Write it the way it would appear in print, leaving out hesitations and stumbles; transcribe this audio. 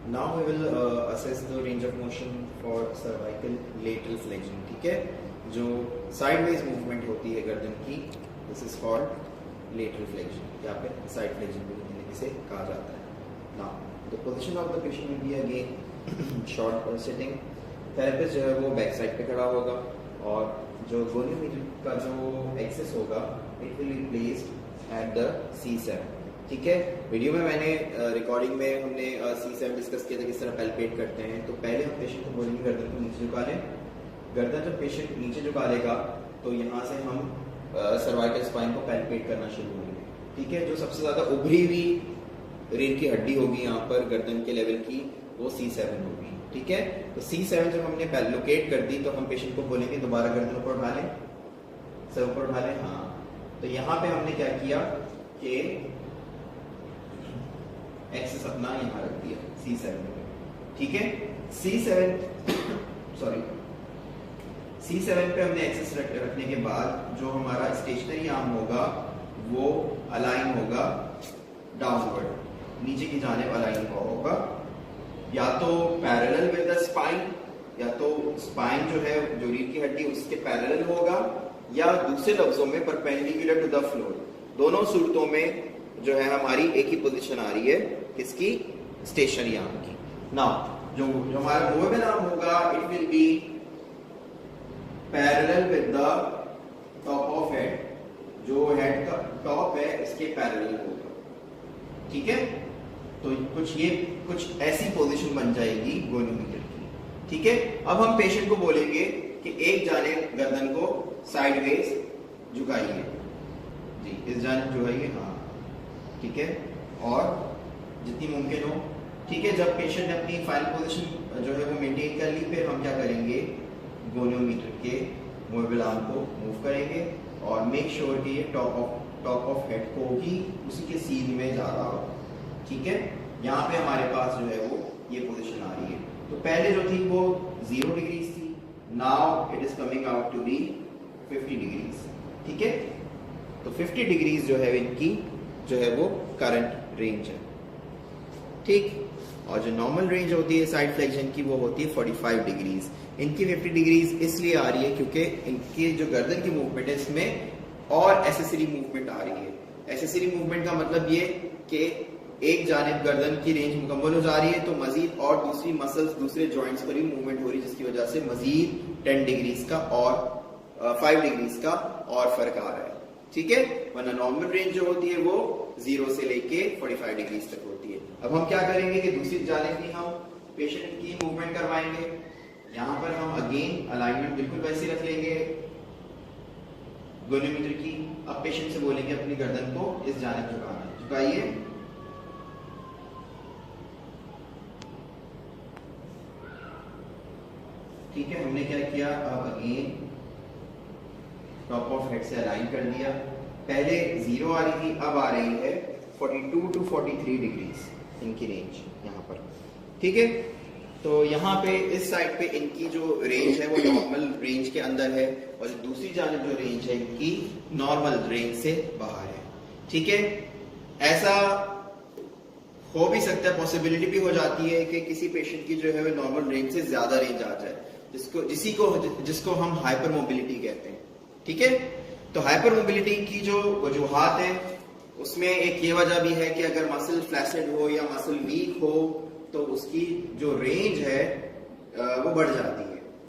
Now we will assess the range of motion for cervical lateral flexion. ठीक है, जो sideways movement होती है गर्दन की, this is called lateral flexion. यहाँ पे side flexion भी इसे कहा जाता है. Now the position of the patient will be again short sitting. Therapist जो है वो बैक साइड पे खड़ा होगा और जो गोनियोमीटर का जो एक्सेस होगा it will be placed at the C7. ठीक है, वीडियो में मैंने रिकॉर्डिंग में हमने C7 डिस्कस किया था किस तरह पैल्पेट करते हैं. तो पहले हम पेशेंट को बोलेंगे गर्दन को नीचे झुका लें. गर्दन जब पेशेंट नीचे झुका लेगा तो यहाँ से हम सर्वाइकल स्पाइन को पैल्पेट करना शुरू करेंगे. ठीक है, जो सबसे ज्यादा उभरी हुई रीढ़ की हड्डी होगी यहाँ पर गर्दन के लेवल की वो C7 होगी. ठीक है, तो C7 जब हमने लोकेट कर दी तो हम पेशेंट को बोलेंगे दोबारा गर्दन ऊपर उठा लें, सर ऊपर उठा लें. हाँ, तो यहाँ पे हमने क्या किया कि एक्सेस अपना यहाँ रख दिया C7 में. ठीक है, C7 पे हमने एक्सेस रखने के बाद जो हमारा स्टेशनरी आर्म होगा वो अलाइन होगा डाउनवर्ड, नीचे की जाने वाला अलाइन होगा, या तो पैरेलल विद द स्पाइन, या तो स्पाइन जो है जो रीढ़ की हड्डी उसके पैरेलल होगा, या दूसरे लफ्जों में परपेंडिकुलर टू द फ्लोर. दोनों सूरतों में जो है हमारी एक ही पोजीशन आ रही है किसकी, स्टेशनरी आर्म की. नाउ जो हमारा मूवेबल आर्म होगा it will be parallel with the top of head, जो हेड का टॉप है इसके पैरेलल होगा. ठीक है, तो कुछ ऐसी पोजीशन बन जाएगी गोनियोमीटर की. ठीक है, अब हम पेशेंट को बोलेंगे कि एक जानिब गर्दन को साइडवेज झुकाइए जी, इस जानिब झुकाइए. हाँ, ठीक है, और जितनी मुमकिन हो. ठीक है, जब पेशेंट ने अपनी फाइनल पोजीशन जो है वो मेंटेन कर ली, फिर हम क्या करेंगे, गोनियोमीटर के मूवेबल आर्म को मूव करेंगे और मेक श्योर कि ये टॉप ऑफ हेड को ही उसी के सीध में जा रहा हो. ठीक है, यहाँ पे हमारे पास जो है वो ये पोजीशन आ रही है. तो पहले जो थी वो 0 डिग्रीज थी, now it is coming out to be 50 degrees. ठीक है, तो 50 डिग्रीज जो है इनकी जो है वो करंट रेंज है. ठीक, और जो नॉर्मल रेंज होती है साइड फ्लेक्शन की वो होती है 45 डिग्रीज. इनकी 50 डिग्रीज इसलिए आ रही है क्योंकि इनकी जो गर्दन की मूवमेंट है इसमें और एसेसरी मूवमेंट आ रही है. एसेसरी मूवमेंट का मतलब ये कि एक जानिब गर्दन की रेंज मुकम्मल हो जा रही है तो मजीद और दूसरी मसल्स दूसरे जॉइंट्स पर भी मूवमेंट हो रही है, जिसकी वजह से मजीद 10 डिग्रीज का और 5 डिग्रीज का और फर्क आ रहा है. ठीक है, वरना नॉर्मल रेंज जो होती है वो 0 से लेके 45 डिग्रीज तक होती है. अब हम क्या करेंगे कि दूसरी जानिब भी हम पेशेंट की मूवमेंट करवाएंगे. यहाँ पर हम अगेन अलाइनमेंट बिल्कुल वैसे रख लेंगे गोनियोमीटर की. अब पेशेंट से बोलेंगे अपनी गर्दन को इस जानिब झुकाना, झुकाइए. ठीक है, हमने क्या किया, अब अगेन टॉप ऑफ हेड से अलाइन कर दिया. पहले 0 आ रही थी, अब आ रही है 42 टू 43 डिग्रीज इनकी रेंज यहाँ पर. ठीक है, तो यहाँ पे इस साइड पे इनकी जो रेंज है वो नॉर्मल रेंज के अंदर है और दूसरी जानिब जो रेंज है इनकी नॉर्मल रेंज से बाहर है. ठीक है, ऐसा हो भी सकता है, पॉसिबिलिटी भी हो जाती है कि किसी पेशेंट की जो है वो नॉर्मल रेंज से ज्यादा रेंज आ जाए, जिसको हम हाइपर मोबिलिटी कहते हैं. ठीक है, तो हाइपर मोबिलिटी की जो वजूहात है उसमें एक ये वजह भी है कि अगर मसल फ्लैसिड हो या मसल वीक हो तो उसकी जो रेंज है वो बढ़ जाती